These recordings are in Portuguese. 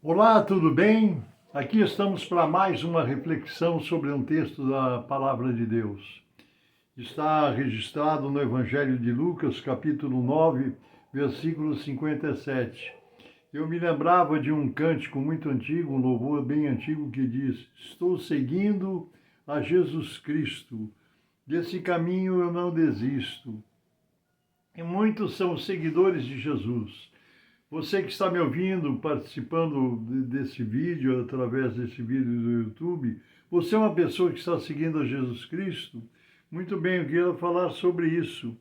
Olá, tudo bem? Aqui estamos para mais uma reflexão sobre um texto da Palavra de Deus. Está registrado no Evangelho de Lucas, capítulo 9, versículo 57. Eu me lembrava de um cântico muito antigo, um louvor bem antigo que diz: Estou seguindo a Jesus Cristo, desse caminho eu não desisto. E muitos são os seguidores de Jesus. Você que está me ouvindo, participando desse vídeo, através desse vídeo do YouTube, você é uma pessoa que está seguindo a Jesus Cristo? Muito bem, eu quero falar sobre isso,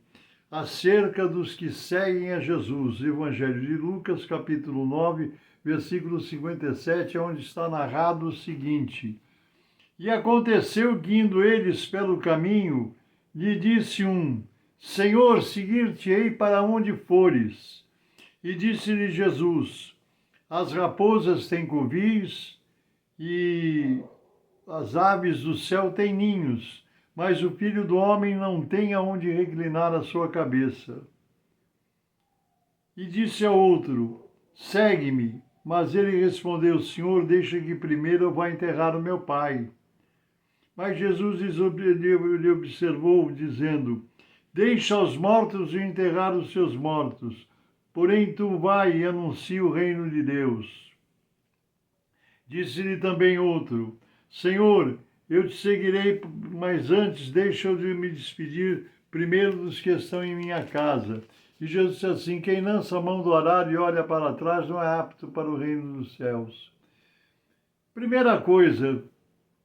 acerca dos que seguem a Jesus. Evangelho de Lucas, capítulo 9, versículo 57, é onde está narrado o seguinte: E aconteceu que, indo eles pelo caminho, lhe disse um: Senhor, seguir-te-ei para onde fores. E disse-lhe Jesus: As raposas têm covis e as aves do céu têm ninhos, mas o Filho do Homem não tem aonde reclinar a sua cabeça. E disse ao outro: Segue-me. Mas ele respondeu: Senhor, deixa que primeiro eu vá enterrar o meu pai. Mas Jesus lhe observou, dizendo: Deixa os mortos enterrar os seus mortos. Porém, tu vai e anuncia o reino de Deus. Disse-lhe também outro: Senhor, eu te seguirei, mas antes deixa eu me despedir primeiro dos que estão em minha casa. E Jesus disse assim: Quem lança a mão do arado e olha para trás não é apto para o reino dos céus. Primeira coisa,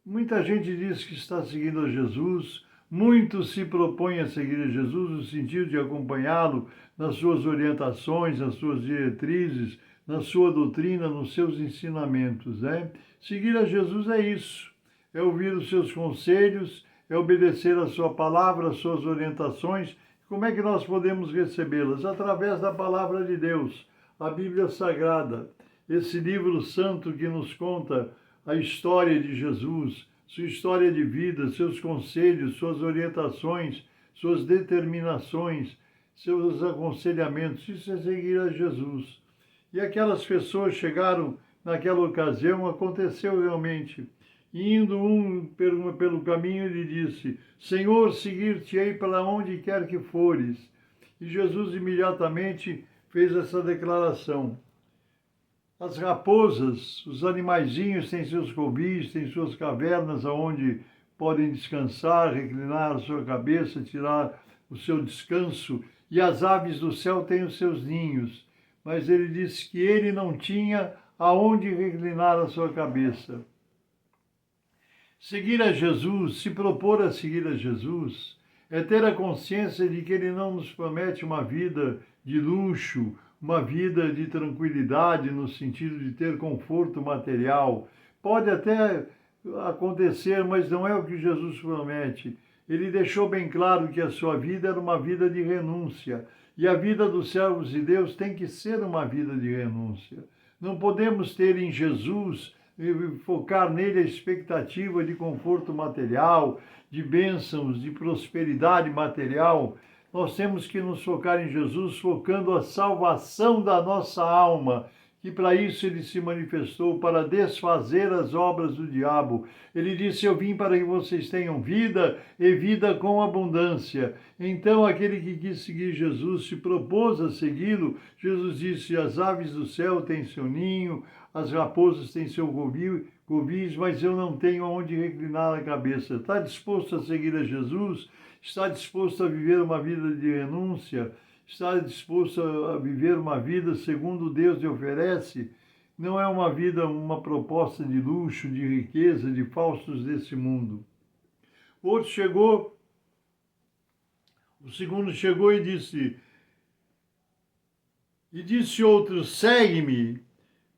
muita gente diz que está seguindo a Jesus, muitos se propõem a seguir a Jesus no sentido de acompanhá-lo nas suas orientações, nas suas diretrizes, na sua doutrina, nos seus ensinamentos, né? Seguir a Jesus é isso, é ouvir os seus conselhos, é obedecer a sua palavra, as suas orientações. Como é que nós podemos recebê-las? Através da palavra de Deus, a Bíblia Sagrada, esse livro santo que nos conta a história de Jesus, sua história de vida, seus conselhos, suas orientações, suas determinações, seus aconselhamentos. Isso é seguir a Jesus. E aquelas pessoas chegaram naquela ocasião, aconteceu realmente. Indo um pelo caminho, ele disse: Senhor, seguir-te-ei para onde quer que fores. E Jesus imediatamente fez essa declaração: as raposas, os animaizinhos têm seus covis, têm suas cavernas aonde podem descansar, reclinar a sua cabeça, tirar o seu descanso, e as aves do céu têm os seus ninhos. Mas ele disse que ele não tinha aonde reclinar a sua cabeça. Seguir a Jesus, se propor a seguir a Jesus, é ter a consciência de que ele não nos promete uma vida de luxo, uma vida de tranquilidade no sentido de ter conforto material. Pode até acontecer, mas não é o que Jesus promete. Ele deixou bem claro que a sua vida era uma vida de renúncia. E a vida dos servos de Deus tem que ser uma vida de renúncia. Não podemos ter em Jesus e focar nele a expectativa de conforto material, de bênçãos, de prosperidade material. Nós temos que nos focar em Jesus, focando a salvação da nossa alma, que para isso ele se manifestou, para desfazer as obras do diabo. Ele disse: eu vim para que vocês tenham vida e vida com abundância. Então aquele que quis seguir Jesus se propôs a segui-lo. Jesus disse: as aves do céu têm seu ninho, as raposas têm seu covis, mas eu não tenho aonde reclinar a cabeça. Está disposto a seguir a Jesus? Está disposto a viver uma vida de renúncia? Está disposto a viver uma vida segundo Deus lhe oferece? Não é uma vida, uma proposta de luxo, de riqueza, de falsos desse mundo. Outro chegou, o segundo chegou e disse outro: segue-me.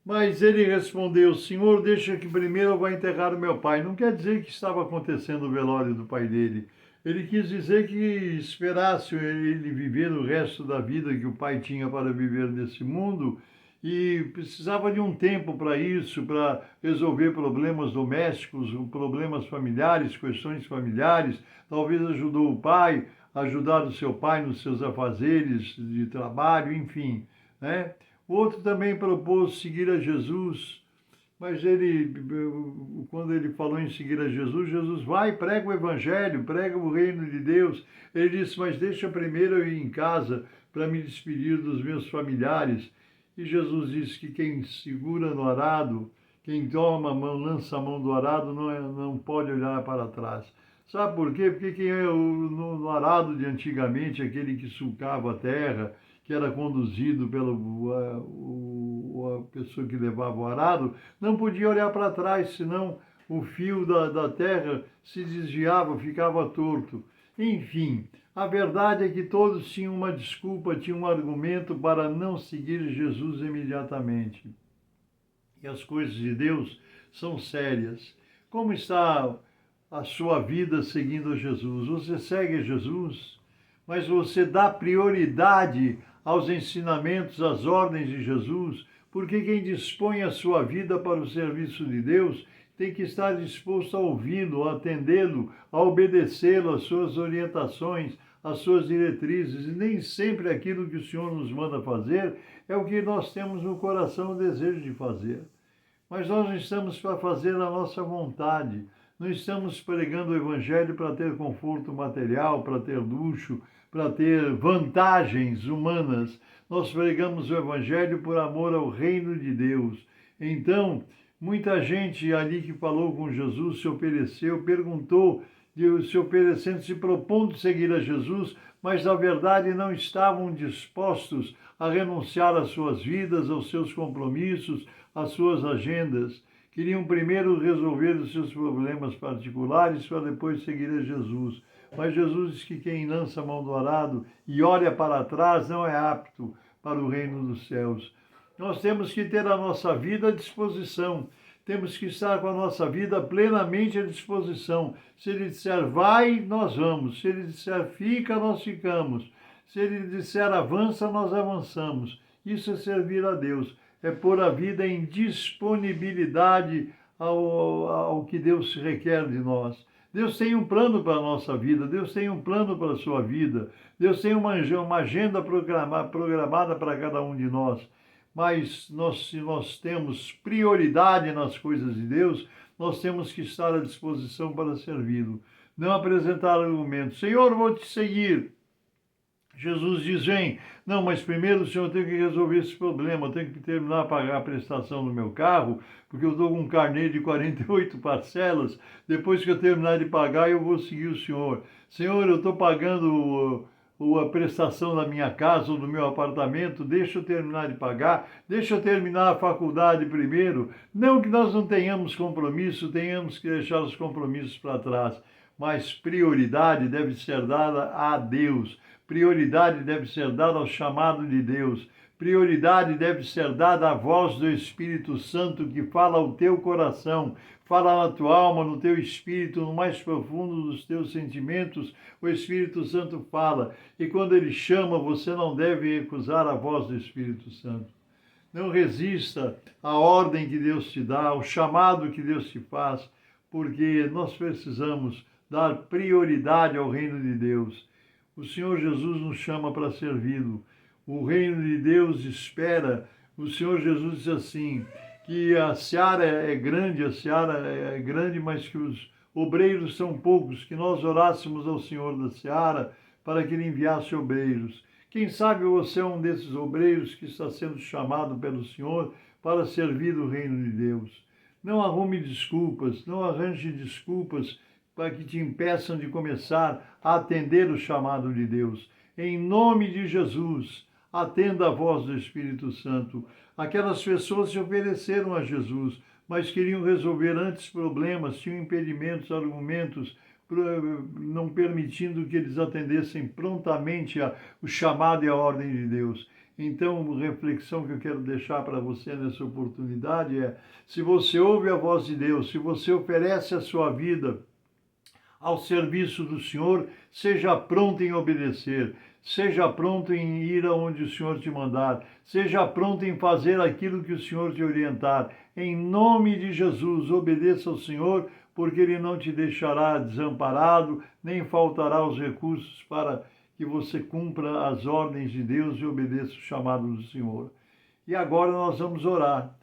Mas ele respondeu: Senhor, deixa que primeiro eu vá enterrar o meu pai. Não quer dizer que estava acontecendo o velório do pai dele. Ele quis dizer que esperasse ele viver o resto da vida que o pai tinha para viver nesse mundo e precisava de um tempo para isso, para resolver problemas domésticos, problemas familiares, questões familiares. Talvez ajudou o pai, ajudar o seu pai nos seus afazeres de trabalho, enfim, né? O outro também propôs seguir a Jesus Mas ele, quando ele falou em seguir a Jesus, Jesus vai, prega o evangelho, prega o reino de Deus. Ele disse, mas deixa primeiro eu ir em casa para me despedir dos meus familiares. E Jesus disse que quem segura no arado, quem toma a mão, lança a mão do arado, não pode olhar para trás. Sabe por quê? Porque quem é no arado de antigamente, aquele que sulcava a terra, que era conduzido pela a pessoa que levava o arado, não podia olhar para trás, senão o fio da terra se desviava, ficava torto. Enfim, a verdade é que todos tinham uma desculpa, tinham um argumento para não seguir Jesus imediatamente. E as coisas de Deus são sérias. Como está a sua vida seguindo a Jesus? Você segue Jesus, mas você dá prioridade aos ensinamentos, às ordens de Jesus, porque quem dispõe a sua vida para o serviço de Deus tem que estar disposto a ouvi-lo, a atendê-lo, a obedecê-lo, às suas orientações, às suas diretrizes. E nem sempre aquilo que o Senhor nos manda fazer é o que nós temos no coração o desejo de fazer. Mas nós não estamos para fazer a nossa vontade. Não estamos pregando o Evangelho para ter conforto material, para ter luxo, para ter vantagens humanas. Nós pregamos o Evangelho por amor ao reino de Deus. Então, muita gente ali que falou com Jesus se ofereceu, perguntou, se oferecendo, se propondo seguir a Jesus, mas na verdade não estavam dispostos a renunciar às suas vidas, aos seus compromissos, às suas agendas. Queriam primeiro resolver os seus problemas particulares para depois seguir a Jesus. Mas Jesus diz que quem lança a mão do arado e olha para trás não é apto para o reino dos céus. Nós temos que ter a nossa vida à disposição. Temos que estar com a nossa vida plenamente à disposição. Se Ele disser vai, nós vamos. Se Ele disser fica, nós ficamos. Se Ele disser avança, nós avançamos. Isso é servir a Deus. É pôr a vida em disponibilidade ao que Deus requer de nós. Deus tem um plano para a nossa vida, Deus tem um plano para a sua vida, Deus tem uma agenda programada para cada um de nós. Mas se nós temos prioridade nas coisas de Deus, nós temos que estar à disposição para servi-lo. Não apresentar argumentos. Senhor, vou te seguir. Jesus diz, vem. Não, mas primeiro o senhor tem que resolver esse problema. Eu tenho que terminar de pagar a prestação do meu carro, porque eu estou com um carnê de 48 parcelas. Depois que eu terminar de pagar, eu vou seguir o senhor. Senhor, eu estou pagando a prestação da minha casa ou do meu apartamento, deixa eu terminar de pagar, deixa eu terminar a faculdade primeiro. Não que nós não tenhamos compromisso, tenhamos que deixar os compromissos para trás, mas prioridade deve ser dada a Deus. Prioridade deve ser dada ao chamado de Deus. Prioridade deve ser dada à voz do Espírito Santo que fala ao teu coração, fala na tua alma, no teu espírito, no mais profundo dos teus sentimentos. O Espírito Santo fala. E quando ele chama, você não deve recusar a voz do Espírito Santo. Não resista à ordem que Deus te dá, ao chamado que Deus te faz, porque nós precisamos dar prioridade ao reino de Deus. O Senhor Jesus nos chama para servi-lo. O reino de Deus espera. O Senhor Jesus diz assim, que a seara é grande, mas que os obreiros são poucos, que nós orássemos ao Senhor da seara para que ele enviasse obreiros. Quem sabe você é um desses obreiros que está sendo chamado pelo Senhor para servir o reino de Deus. Não arrume desculpas, não arranje desculpas para que te impeçam de começar a atender o chamado de Deus. Em nome de Jesus, atenda a voz do Espírito Santo. Aquelas pessoas se ofereceram a Jesus, mas queriam resolver antes problemas, tinham impedimentos, argumentos, não permitindo que eles atendessem prontamente o chamado e a ordem de Deus. Então, a reflexão que eu quero deixar para você nessa oportunidade é, se você ouve a voz de Deus, se você oferece a sua vida ao serviço do Senhor, seja pronto em obedecer, seja pronto em ir aonde o Senhor te mandar, seja pronto em fazer aquilo que o Senhor te orientar. Em nome de Jesus, obedeça ao Senhor, porque Ele não te deixará desamparado, nem faltará os recursos para que você cumpra as ordens de Deus e obedeça o chamado do Senhor. E agora nós vamos orar.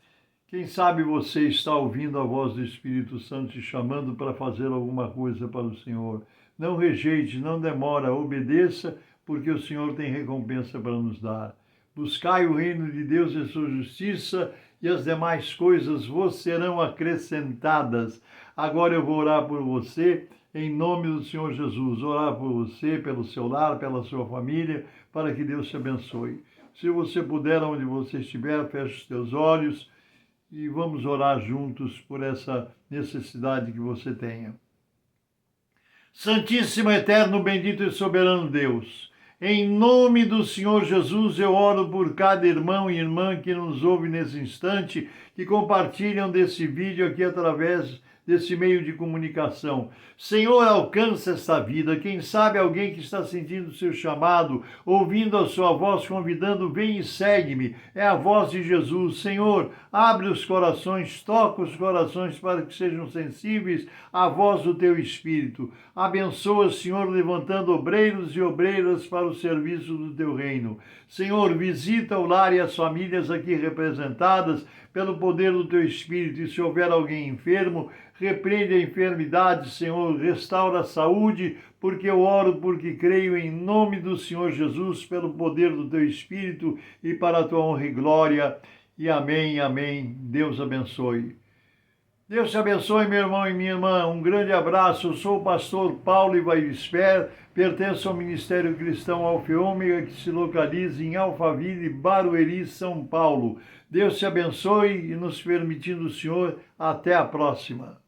Quem sabe você está ouvindo a voz do Espírito Santo te chamando para fazer alguma coisa para o Senhor. Não rejeite, não demora, obedeça, porque o Senhor tem recompensa para nos dar. Buscai o reino de Deus e sua justiça, e as demais coisas vos serão acrescentadas. Agora eu vou orar por você, em nome do Senhor Jesus. Orar por você, pelo seu lar, pela sua família, para que Deus te abençoe. Se você puder, onde você estiver, feche os teus olhos e vamos orar juntos por essa necessidade que você tenha. Santíssimo, eterno, bendito e soberano Deus, em nome do Senhor Jesus, eu oro por cada irmão e irmã que nos ouve nesse instante, que compartilham desse vídeo aqui através desse meio de comunicação. Senhor, alcança esta vida. Quem sabe alguém que está sentindo o seu chamado, ouvindo a sua voz, convidando, vem e segue-me. É a voz de Jesus. Senhor, abre os corações, toca os corações para que sejam sensíveis à voz do teu Espírito. Abençoa, Senhor, levantando obreiros e obreiras para o serviço do teu reino. Senhor, visita o lar e as famílias aqui representadas pelo poder do teu Espírito. E se houver alguém enfermo, repreende a enfermidade, Senhor, restaura a saúde, porque eu oro, porque creio em nome do Senhor Jesus, pelo poder do teu Espírito e para a tua honra e glória. E amém, amém. Deus abençoe. Deus te abençoe, meu irmão e minha irmã. Um grande abraço. Eu sou o pastor Paulo Ivaisper, pertenço ao Ministério Cristão Alfa e Ômega, que se localiza em Alphaville, Barueri, São Paulo. Deus te abençoe e, nos permitindo o Senhor, até a próxima.